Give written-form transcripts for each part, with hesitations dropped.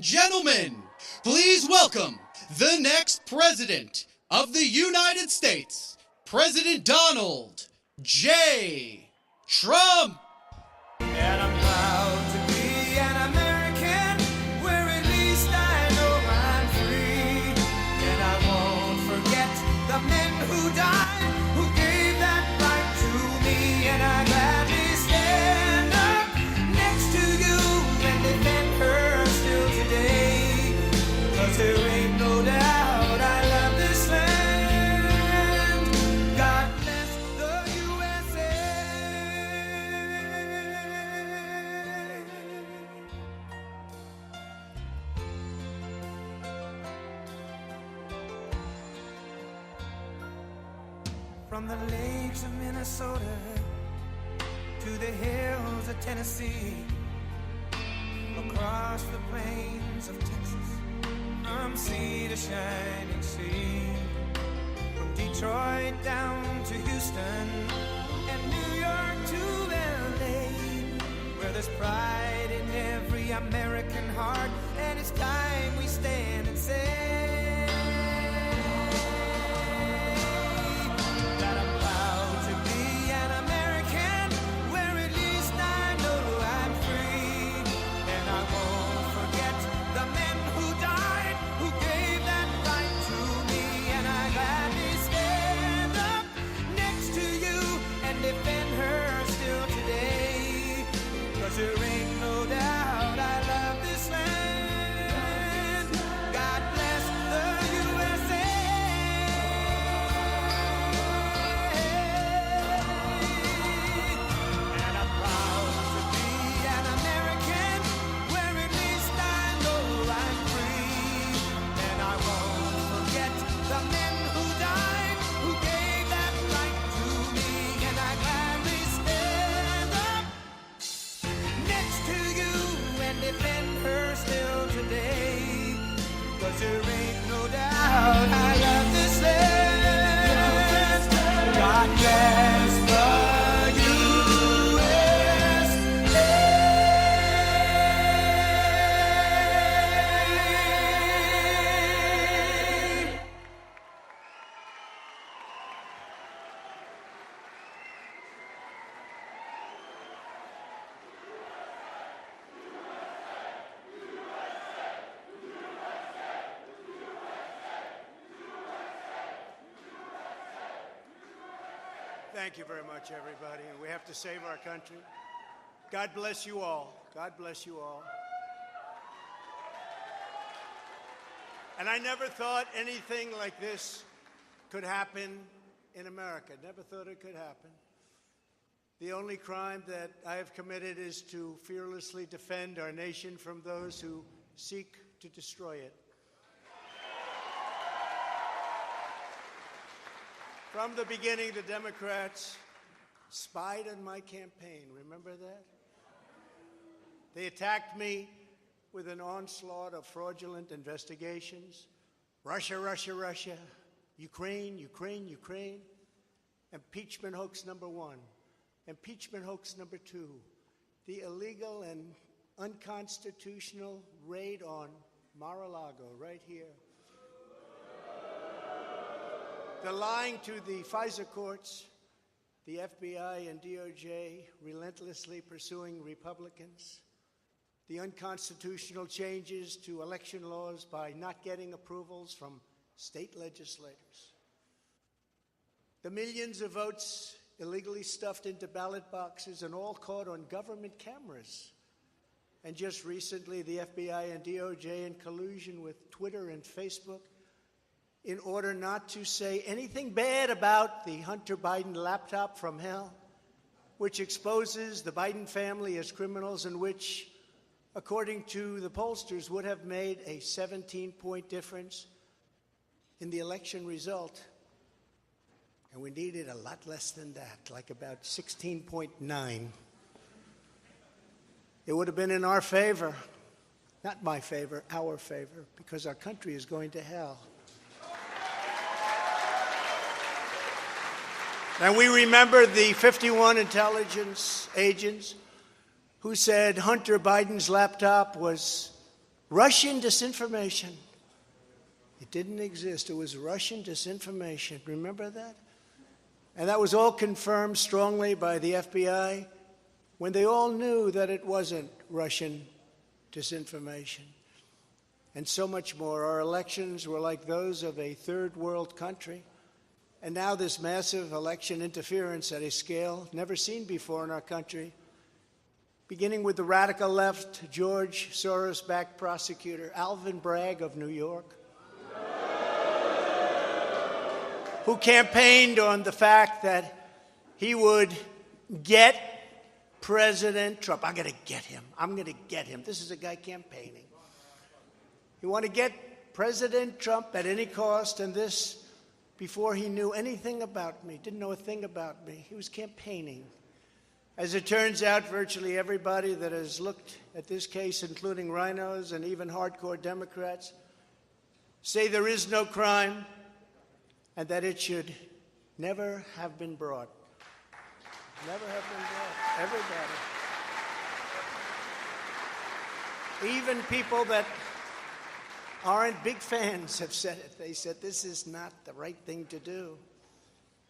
gentlemen, please welcome the next president of the United States, President Donald J. Trump. And I'm proud to be an American, where at least I know I'm free. And I won't forget the men who died, who gave that right to me. And I gladly stand up next to you and defend her still today. 'Cause there ain't no doubt I love this land. God bless the USA. From the lakes of Minnesota to the hills of Tennessee, across the plains of Texas, from sea to shining sea, from Detroit down to Houston and New York to LA, where there's pride in every American heart, and it's time we stand and say that I'm proud to be an American, where at least I know I'm free. And I won't forget the men who died, who gave that right to me. And I gladly stand up next to you and defend her still today. 'Cause there ain't no doubt I love this land. God bless the USA. And I'm proud to be an American, where at least I know I'm free. And I won't forget the men who died, who gave that right to me. And I gladly stand up next to you and defend her still today. 'Cause there ain't no doubt I love this land. God bless the USA. Thank you very much, everybody. And we have to save our country. God bless you all. God bless you all. And I never thought anything like this could happen in America. Never thought it could happen. The only crime that I have committed is to fearlessly defend our nation from those who seek to destroy it. From the beginning, the Democrats spied on my campaign. Remember that? They attacked me with an onslaught of fraudulent investigations. Russia, Russia, Russia. Ukraine, Ukraine, Ukraine. Impeachment hoax number 1. Impeachment hoax number 2. The illegal and unconstitutional raid on Mar-a-Lago, right here. The lying to the FISA courts, the FBI and DOJ relentlessly pursuing Republicans, the unconstitutional changes to election laws by not getting approvals from state legislators, the millions of votes illegally stuffed into ballot boxes and all caught on government cameras, and just recently the FBI and DOJ in collusion with Twitter and Facebook in order not to say anything bad about the Hunter Biden laptop from hell, which exposes the Biden family as criminals and which, according to the pollsters, would have made a 17-point difference in the election result. And we needed a lot less than that, like about 16.9. It would have been in our favor, not my favor, our favor, because our country is going to hell. And we remember the 51 intelligence agents who said Hunter Biden's laptop was Russian disinformation. It didn't exist. It was Russian disinformation. Remember that? And that was all confirmed strongly by the FBI when they all knew that it wasn't Russian disinformation. And so much more. Our elections were like those of a third world country. And now this massive election interference at a scale never seen before in our country, beginning with the radical left, George Soros-backed prosecutor Alvin Bragg of New York, who campaigned on the fact that he would get President Trump. I'm going to get him. I'm going to get him. This is a guy campaigning. He wanted to get President Trump at any cost, and this before he knew anything about me, didn't know a thing about me. He was campaigning. As it turns out, virtually everybody that has looked at this case, including rhinos and even hardcore Democrats, say there is no crime and that it should never have been brought. Never have been brought. Everybody. Even people that aren't big fans have said it. They said this is not the right thing to do.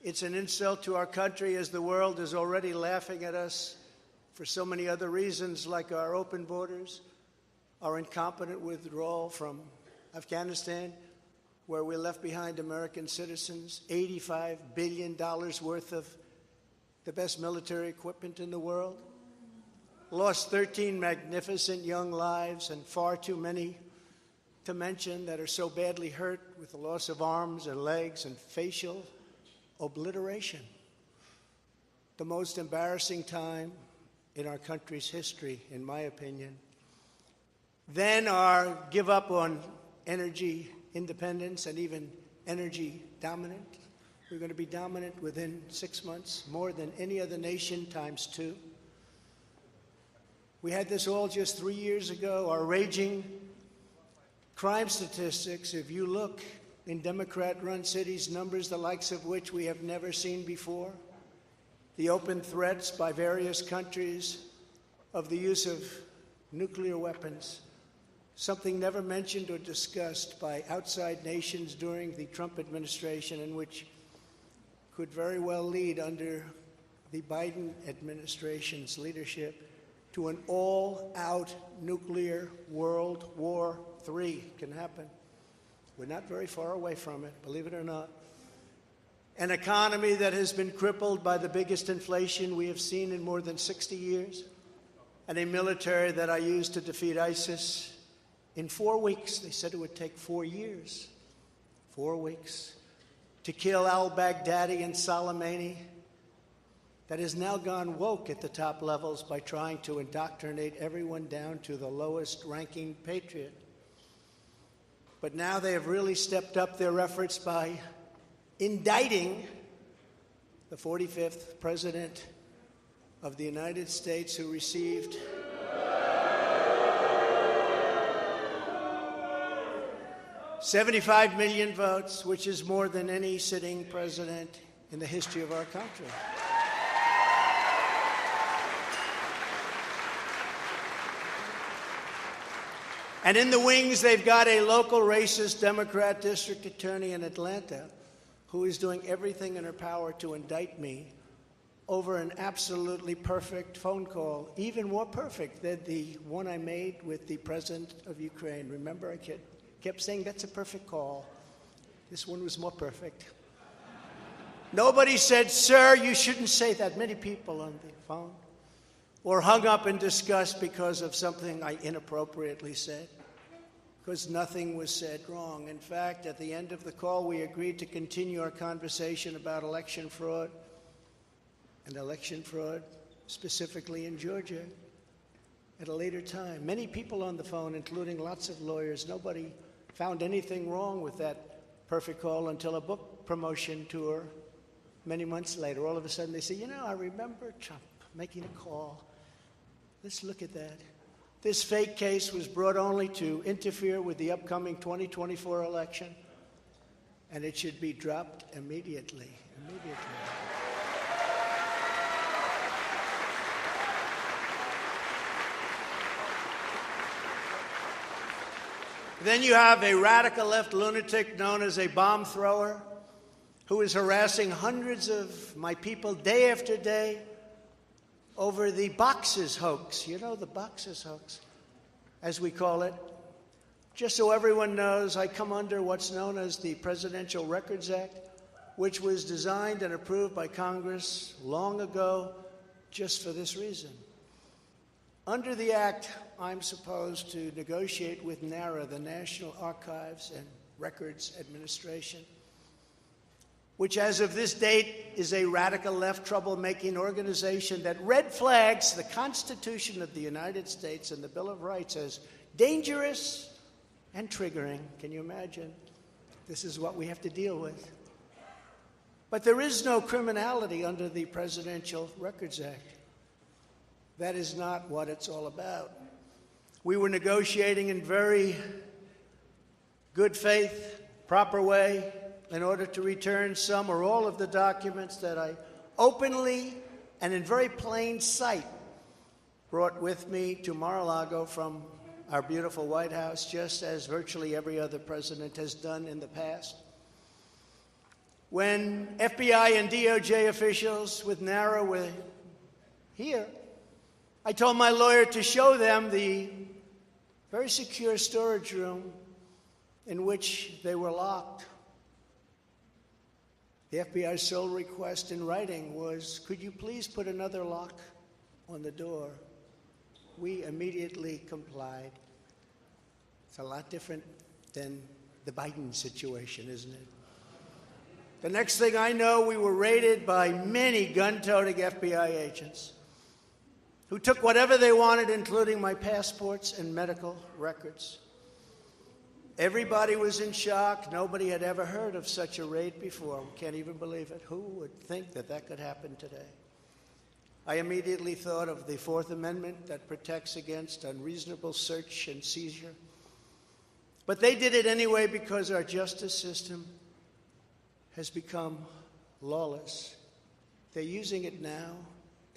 It's an insult to our country, as the world is already laughing at us for so many other reasons, like our open borders, our incompetent withdrawal from Afghanistan, where we left behind American citizens, $85 billion worth of the best military equipment in the world, lost 13 magnificent young lives, and far too many to mention that are so badly hurt with the loss of arms and legs and facial obliteration. The most embarrassing time in our country's history, in my opinion. Then our give up on energy independence and even energy dominant. We're going to be dominant within 6 months, more than any other nation times 2. We had this all just 3 years ago. Our raging crime statistics, if you look in Democrat-run cities, numbers the likes of which we have never seen before. The open threats by various countries of the use of nuclear weapons, something never mentioned or discussed by outside nations during the Trump administration, and which could very well lead under the Biden administration's leadership to an all-out nuclear World War III can happen. We're not very far away from it, believe it or not. An economy that has been crippled by the biggest inflation we have seen in more than 60 years, and a military that I used to defeat ISIS in 4 weeks. They said it would take 4 years. 4 weeks. To kill al-Baghdadi and Soleimani, that has now gone woke at the top levels by trying to indoctrinate everyone down to the lowest ranking patriot. But now they have really stepped up their efforts by indicting the 45th President of the United States, who received $75 million votes, which is more than any sitting president in the history of our country. And in the wings, they've got a local racist Democrat district attorney in Atlanta who is doing everything in her power to indict me over an absolutely perfect phone call, even more perfect than the one I made with the president of Ukraine. Remember, I kept saying, that's a perfect call. This one was more perfect. Nobody said, sir, you shouldn't say that. Many people on the phone or hung up in disgust because of something I inappropriately said, because nothing was said wrong. In fact, at the end of the call, we agreed to continue our conversation about election fraud, and election fraud specifically in Georgia at a later time. Many people on the phone, including lots of lawyers, nobody found anything wrong with that perfect call until a book promotion tour many months later. All of a sudden they say, you know, I remember Trump making a call. Let's look at that. This fake case was brought only to interfere with the upcoming 2024 election, and it should be dropped immediately. Then you have a radical left lunatic known as a bomb thrower who is harassing hundreds of my people day after day over the boxes hoax. You know, the boxes hoax, as we call it. Just so everyone knows, I come under what's known as the Presidential Records Act, which was designed and approved by Congress long ago just for this reason. Under the Act, I'm supposed to negotiate with NARA, the National Archives and Records Administration, which as of this date is a radical left troublemaking organization that red flags the Constitution of the United States and the Bill of Rights as dangerous and triggering. Can you imagine? This is what we have to deal with. But there is no criminality under the Presidential Records Act. That is not what it's all about. We were negotiating in very good faith, proper way, in order to return some or all of the documents that I openly and in very plain sight brought with me to Mar-a-Lago from our beautiful White House, just as virtually every other president has done in the past. When FBI and DOJ officials with NARA were here, I told my lawyer to show them the very secure storage room in which they were locked. The FBI's sole request in writing was, could you please put another lock on the door? We immediately complied. It's a lot different than the Biden situation, isn't it? The next thing I know, we were raided by many gun-toting FBI agents who took whatever they wanted, including my passports and medical records. Everybody was in shock. Nobody had ever heard of such a raid before. We can't even believe it. Who would think that that could happen today? I immediately thought of the Fourth Amendment that protects against unreasonable search and seizure. But they did it anyway because our justice system has become lawless. They're using it now,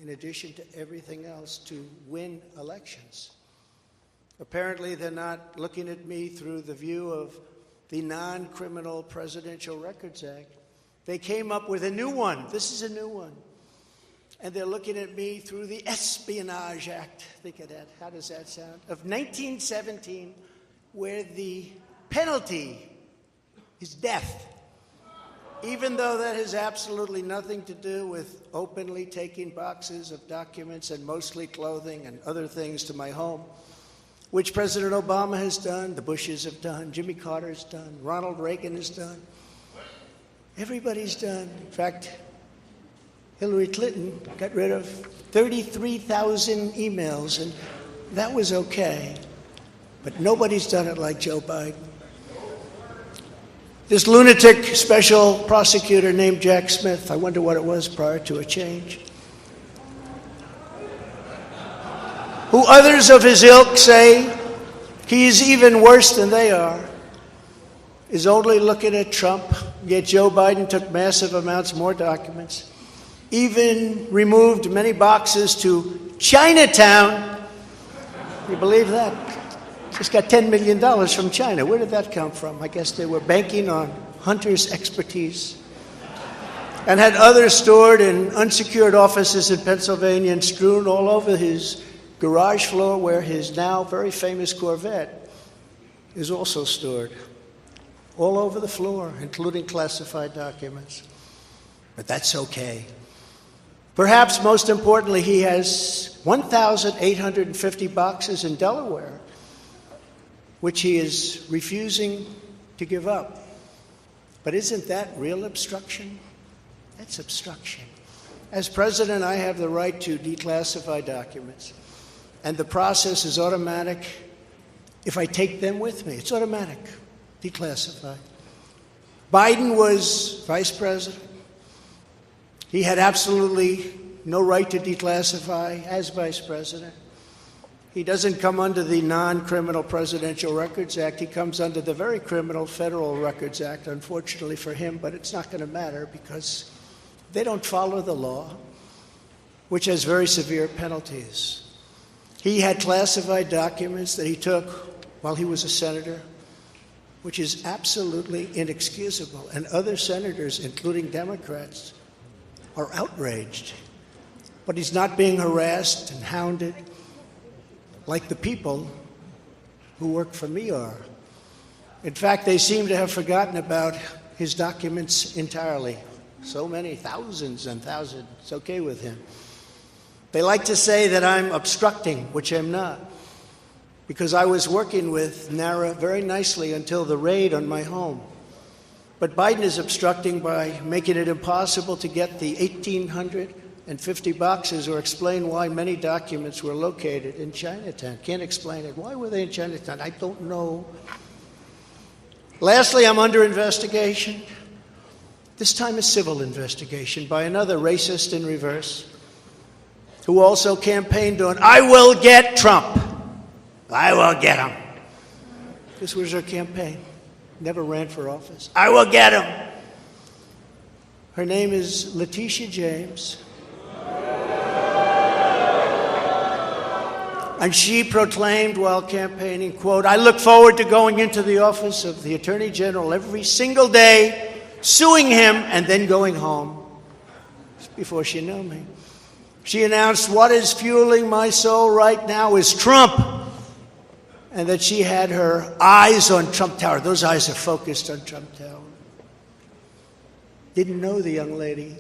in addition to everything else, to win elections. Apparently, they're not looking at me through the view of the non-criminal Presidential Records Act. They came up with a new one. This is a new one. And they're looking at me through the Espionage Act. Think of that. How does that sound? Of 1917, where the penalty is death. Even though that has absolutely nothing to do with openly taking boxes of documents and mostly clothing and other things to my home, which President Obama has done, the Bushes have done, Jimmy Carter's done, Ronald Reagan has done. Everybody's done. In fact, Hillary Clinton got rid of 33,000 emails, and that was okay. But nobody's done it like Joe Biden. This lunatic special prosecutor named Jack Smith, I wonder what it was prior to a change, who others of his ilk say he is even worse than they are, is only looking at Trump, yet Joe Biden took massive amounts more documents, even removed many boxes to Chinatown. You believe that? Just got $10 million from China. Where did that come from? I guess they were banking on Hunter's expertise and had others stored in unsecured offices in Pennsylvania and strewn all over his garage floor where his now very famous Corvette is also stored. All over the floor, including classified documents. But that's okay. Perhaps most importantly, he has 1,850 boxes in Delaware, which he is refusing to give up. But isn't that real obstruction? That's obstruction. As president, I have the right to declassify documents, and the process is automatic if I take them with me. It's automatic, declassified. Biden was vice president. He had absolutely no right to declassify as vice president. He doesn't come under the non-criminal Presidential Records Act. He comes under the very criminal Federal Records Act, unfortunately for him, but it's not going to matter because they don't follow the law, which has very severe penalties. He had classified documents that he took while he was a senator which is absolutely inexcusable. And other senators, including Democrats, are outraged. But he's not being harassed and hounded like the people who work for me are. In fact, they seem to have forgotten about his documents entirely. So many, thousands and thousands. It's okay with him. They like to say that I'm obstructing, which I'm not, because I was working with NARA very nicely until the raid on my home. But Biden is obstructing by making it impossible to get the 1,850 boxes or explain why many documents were located in Chinatown. Can't explain it. Why were they in Chinatown? I don't know. Lastly, I'm under investigation. This time a civil investigation by another racist in reverse who also campaigned on, I will get Trump. I will get him. This was her campaign. Never ran for office. I will get him. Her name is Letitia James. And she proclaimed while campaigning, quote, I look forward to going into the office of the Attorney General every single day, suing him, and then going home. Just before she knew me. She announced, what is fueling my soul right now is Trump. And that she had her eyes on Trump Tower. Those eyes are focused on Trump Tower. Didn't know the young lady.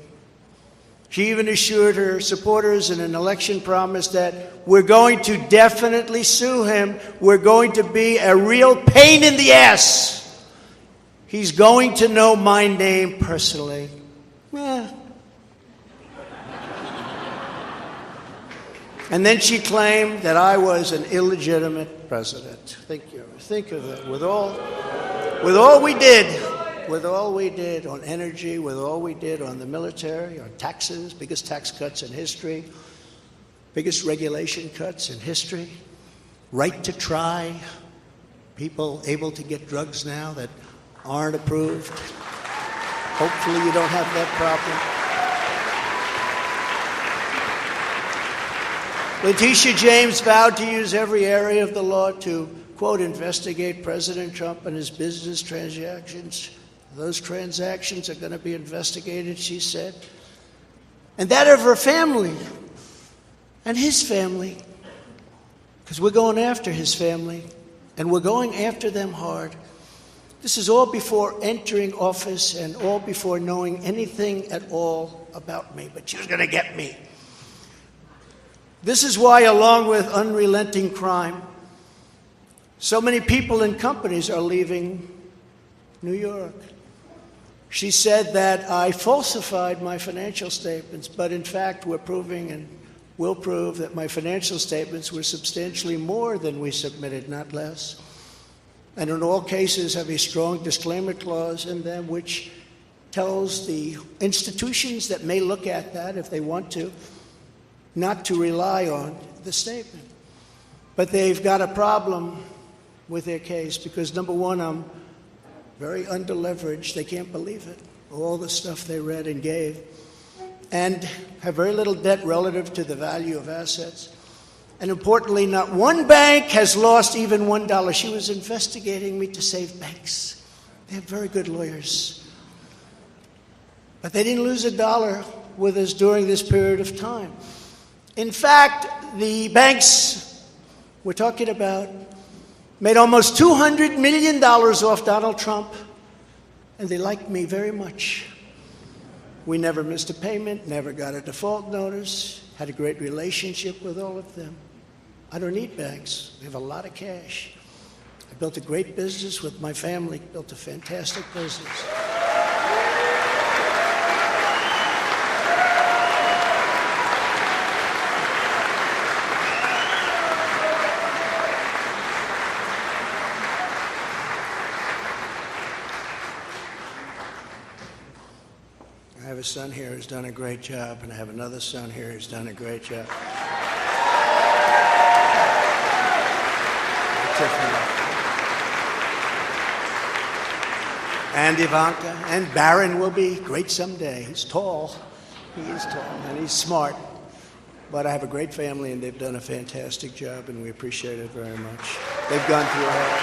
She even assured her supporters in an election promise that we're going to definitely sue him. We're going to be a real pain in the ass. He's going to know my name personally. And then she claimed that I was an illegitimate president. Think of it. With all we did on energy, with all we did on the military, on taxes, biggest tax cuts in history, biggest regulation cuts in history, right to try, people able to get drugs now that aren't approved. Hopefully you don't have that problem. Letitia James vowed to use every area of the law to, quote, investigate President Trump and his business transactions. Those transactions are going to be investigated, she said. And that of her family and his family, because we're going after his family, and we're going after them hard. This is all before entering office and all before knowing anything at all about me, but she was going to get me. This is why, along with unrelenting crime, so many people and companies are leaving New York. She said that I falsified my financial statements, but in fact we're proving and will prove that my financial statements were substantially more than we submitted, not less. And in all cases have a strong disclaimer clause in them which tells the institutions that may look at that if they want to, not to rely on the statement. But they've got a problem with their case because, number one, I'm very underleveraged. They can't believe it, all the stuff they read and gave, and have very little debt relative to the value of assets. And importantly, not one bank has lost even $1. She was investigating me to save banks. They have very good lawyers. But they didn't lose $1 with us during this period of time. In fact, the banks we're talking about made almost $200 million off Donald Trump, and they liked me very much. We never missed a payment, never got a default notice, had a great relationship with all of them. I don't need banks. We have a lot of cash. I built a great business with my family, built a fantastic business. I have a son here who's done a great job, and I have another son here who's done a great job. And Ivanka, and Barron will be great someday. He's tall. He is tall, and he's smart. But I have a great family, and they've done a fantastic job, and we appreciate it very much. They've gone through a lot.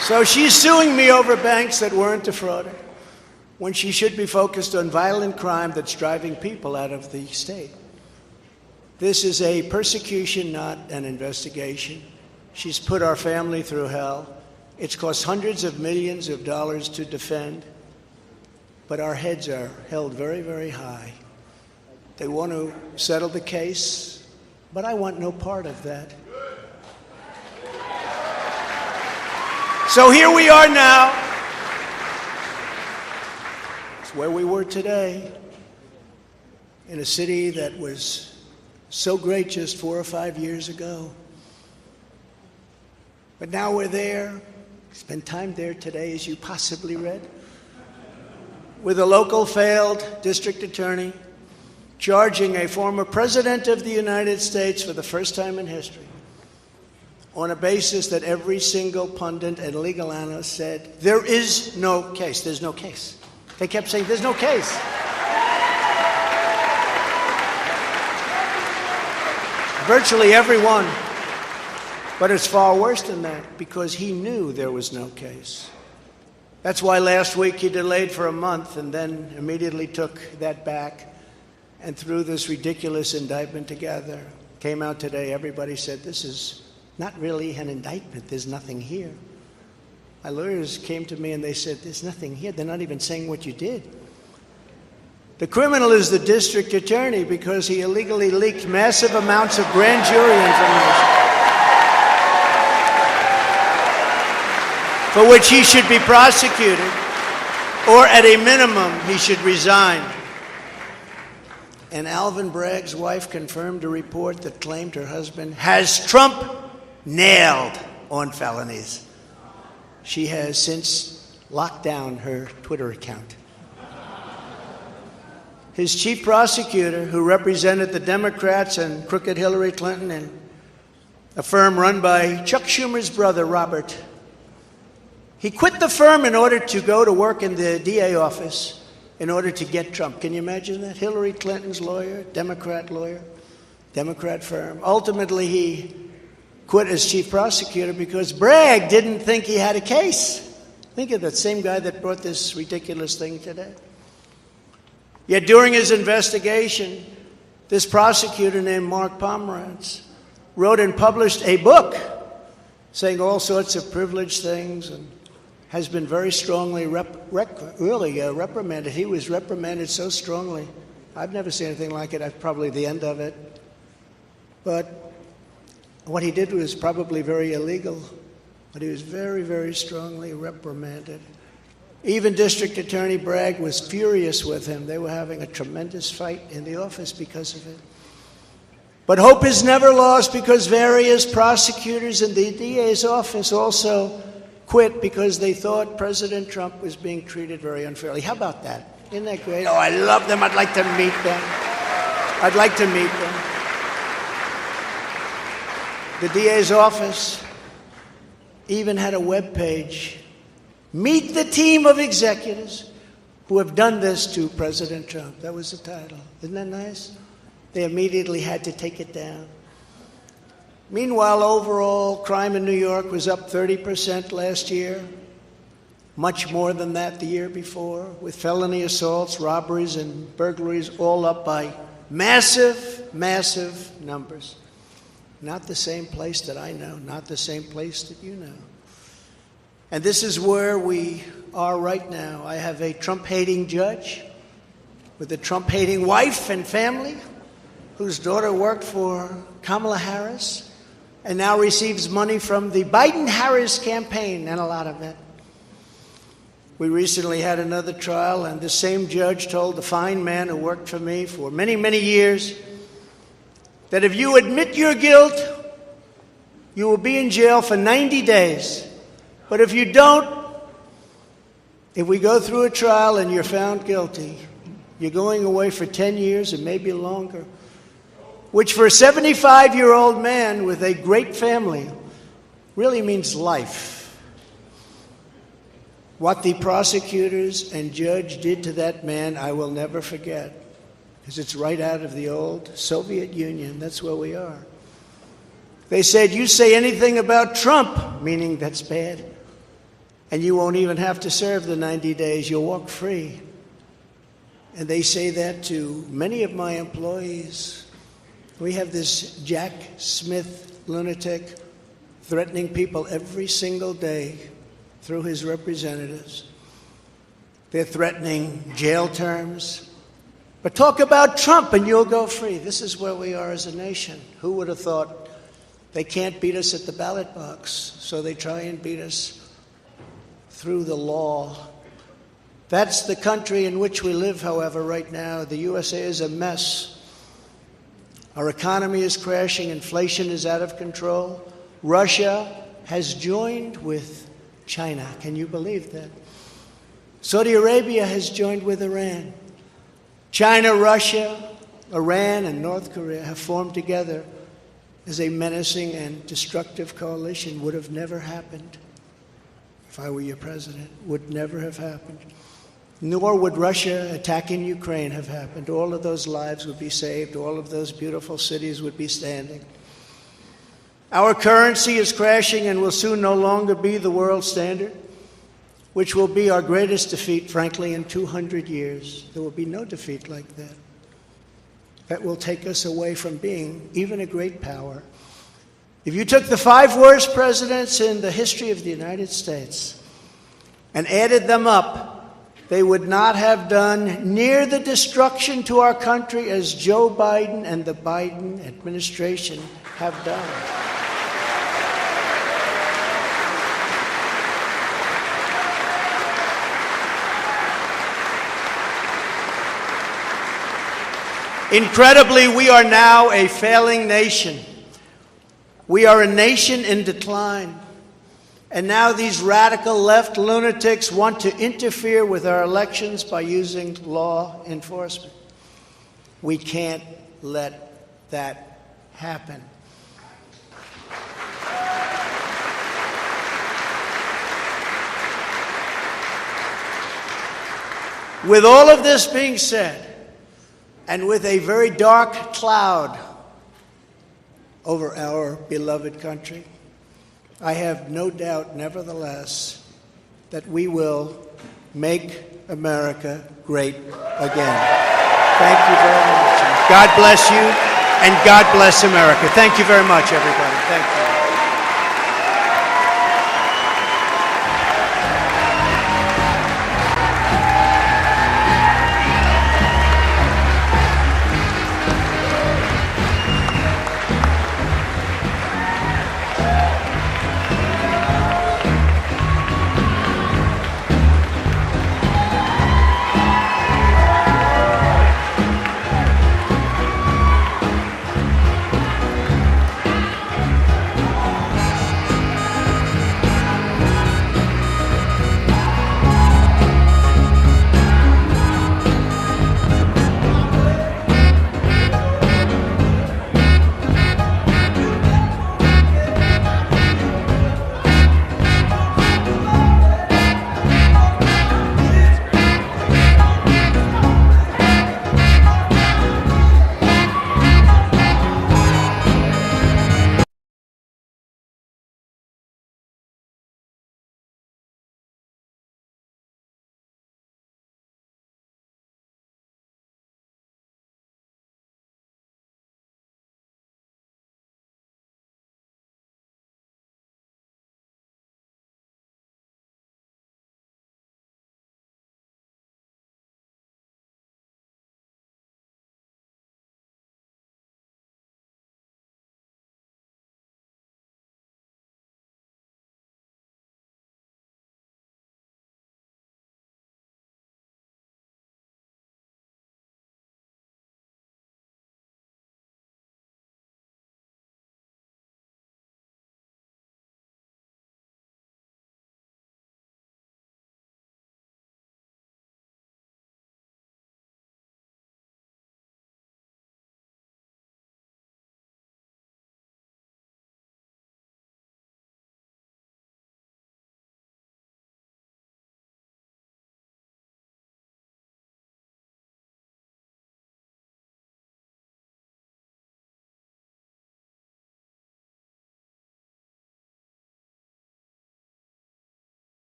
So she's suing me over banks that weren't defrauded, when she should be focused on violent crime that's driving people out of the state. This is a persecution, not an investigation. She's put our family through hell. It's cost hundreds of millions of dollars to defend, but our heads are held very, very high. They want to settle the case, but I want no part of that. So here we are now. It's where we were today, in a city that was so great just 4 or 5 years ago. But now we're there. Spent time there today, as you possibly read, with a local failed district attorney charging a former president of the United States for the first time in history on a basis that every single pundit and legal analyst said, there is no case. There's no case. They kept saying, there's no case. Virtually everyone. But it's far worse than that, because he knew there was no case. That's why last week he delayed for a month and then immediately took that back and threw this ridiculous indictment together. Came out today, everybody said, this is not really an indictment, there's nothing here. My lawyers came to me and they said, there's nothing here, they're not even saying what you did. The criminal is the district attorney because he illegally leaked massive amounts of grand jury information, for which he should be prosecuted, or at a minimum, he should resign. And Alvin Bragg's wife confirmed a report that claimed her husband has Trump nailed on felonies. She has since locked down her Twitter account. His chief prosecutor, who represented the Democrats and crooked Hillary Clinton in a firm run by Chuck Schumer's brother, Robert, he quit the firm in order to go to work in the DA office in order to get Trump. Can you imagine that? Hillary Clinton's lawyer, Democrat firm. Ultimately, he quit as chief prosecutor because Bragg didn't think he had a case. Think of that same guy that brought this ridiculous thing today. Yet during his investigation, this prosecutor named Mark Pomerantz wrote and published a book saying all sorts of privileged things and has been very strongly reprimanded. He was reprimanded so strongly. I've never seen anything like it. That's probably the end of it. But what he did was probably very illegal, but he was very, very strongly reprimanded. Even District Attorney Bragg was furious with him. They were having a tremendous fight in the office because of it. But hope is never lost because various prosecutors in the DA's office also quit because they thought President Trump was being treated very unfairly. How about that? Isn't that great? Oh, I love them. I'd like to meet them. I'd like to meet them. The DA's office even had a web page. Meet the team of executives who have done this to President Trump. That was the title. Isn't that nice? They immediately had to take it down. Meanwhile, overall, crime in New York was up 30% last year, much more than that the year before, with felony assaults, robberies, and burglaries all up by massive, massive numbers. Not the same place that I know, not the same place that you know. And this is where we are right now. I have a Trump-hating judge with a Trump-hating wife and family whose daughter worked for Kamala Harris and now receives money from the Biden-Harris campaign, and a lot of it. We recently had another trial, and the same judge told the fine man who worked for me for many, many years that if you admit your guilt, you will be in jail for 90 days. But if you don't, if we go through a trial and you're found guilty, you're going away for 10 years and maybe longer, which for a 75-year-old man with a great family really means life. What the prosecutors and judge did to that man, I will never forget, because it's right out of the old Soviet Union. That's where we are. They said, you say anything about Trump, meaning that's bad, and you won't even have to serve the 90 days. You'll walk free. And they say that to many of my employees. We have this Jack Smith lunatic threatening people every single day through his representatives. They're threatening jail terms. But talk about Trump and you'll go free. This is where we are as a nation. Who would have thought they can't beat us at the ballot box, so they try and beat us through the law. That's the country in which we live, however, right now. The USA is a mess. Our economy is crashing. Inflation is out of control. Russia has joined with China. Can you believe that? Saudi Arabia has joined with Iran. China, Russia, Iran, and North Korea have formed together as a menacing and destructive coalition. Would have never happened if I were your president. Would never have happened. Nor would Russia attacking Ukraine have happened. All of those lives would be saved. All of those beautiful cities would be standing. Our currency is crashing and will soon no longer be the world standard, which will be our greatest defeat, frankly, in 200 years. There will be no defeat like that. That will take us away from being even a great power. If you took the 5 worst presidents in the history of the United States and added them up, they would not have done near the destruction to our country as Joe Biden and the Biden administration have done. Incredibly, we are now a failing nation. We are a nation in decline. And now these radical left lunatics want to interfere with our elections by using law enforcement. We can't let that happen. With all of this being said, and with a very dark cloud over our beloved country, I have no doubt, nevertheless, that we will make America great again. Thank you very much. God bless you, and God bless America. Thank you very much, everybody. Thank you.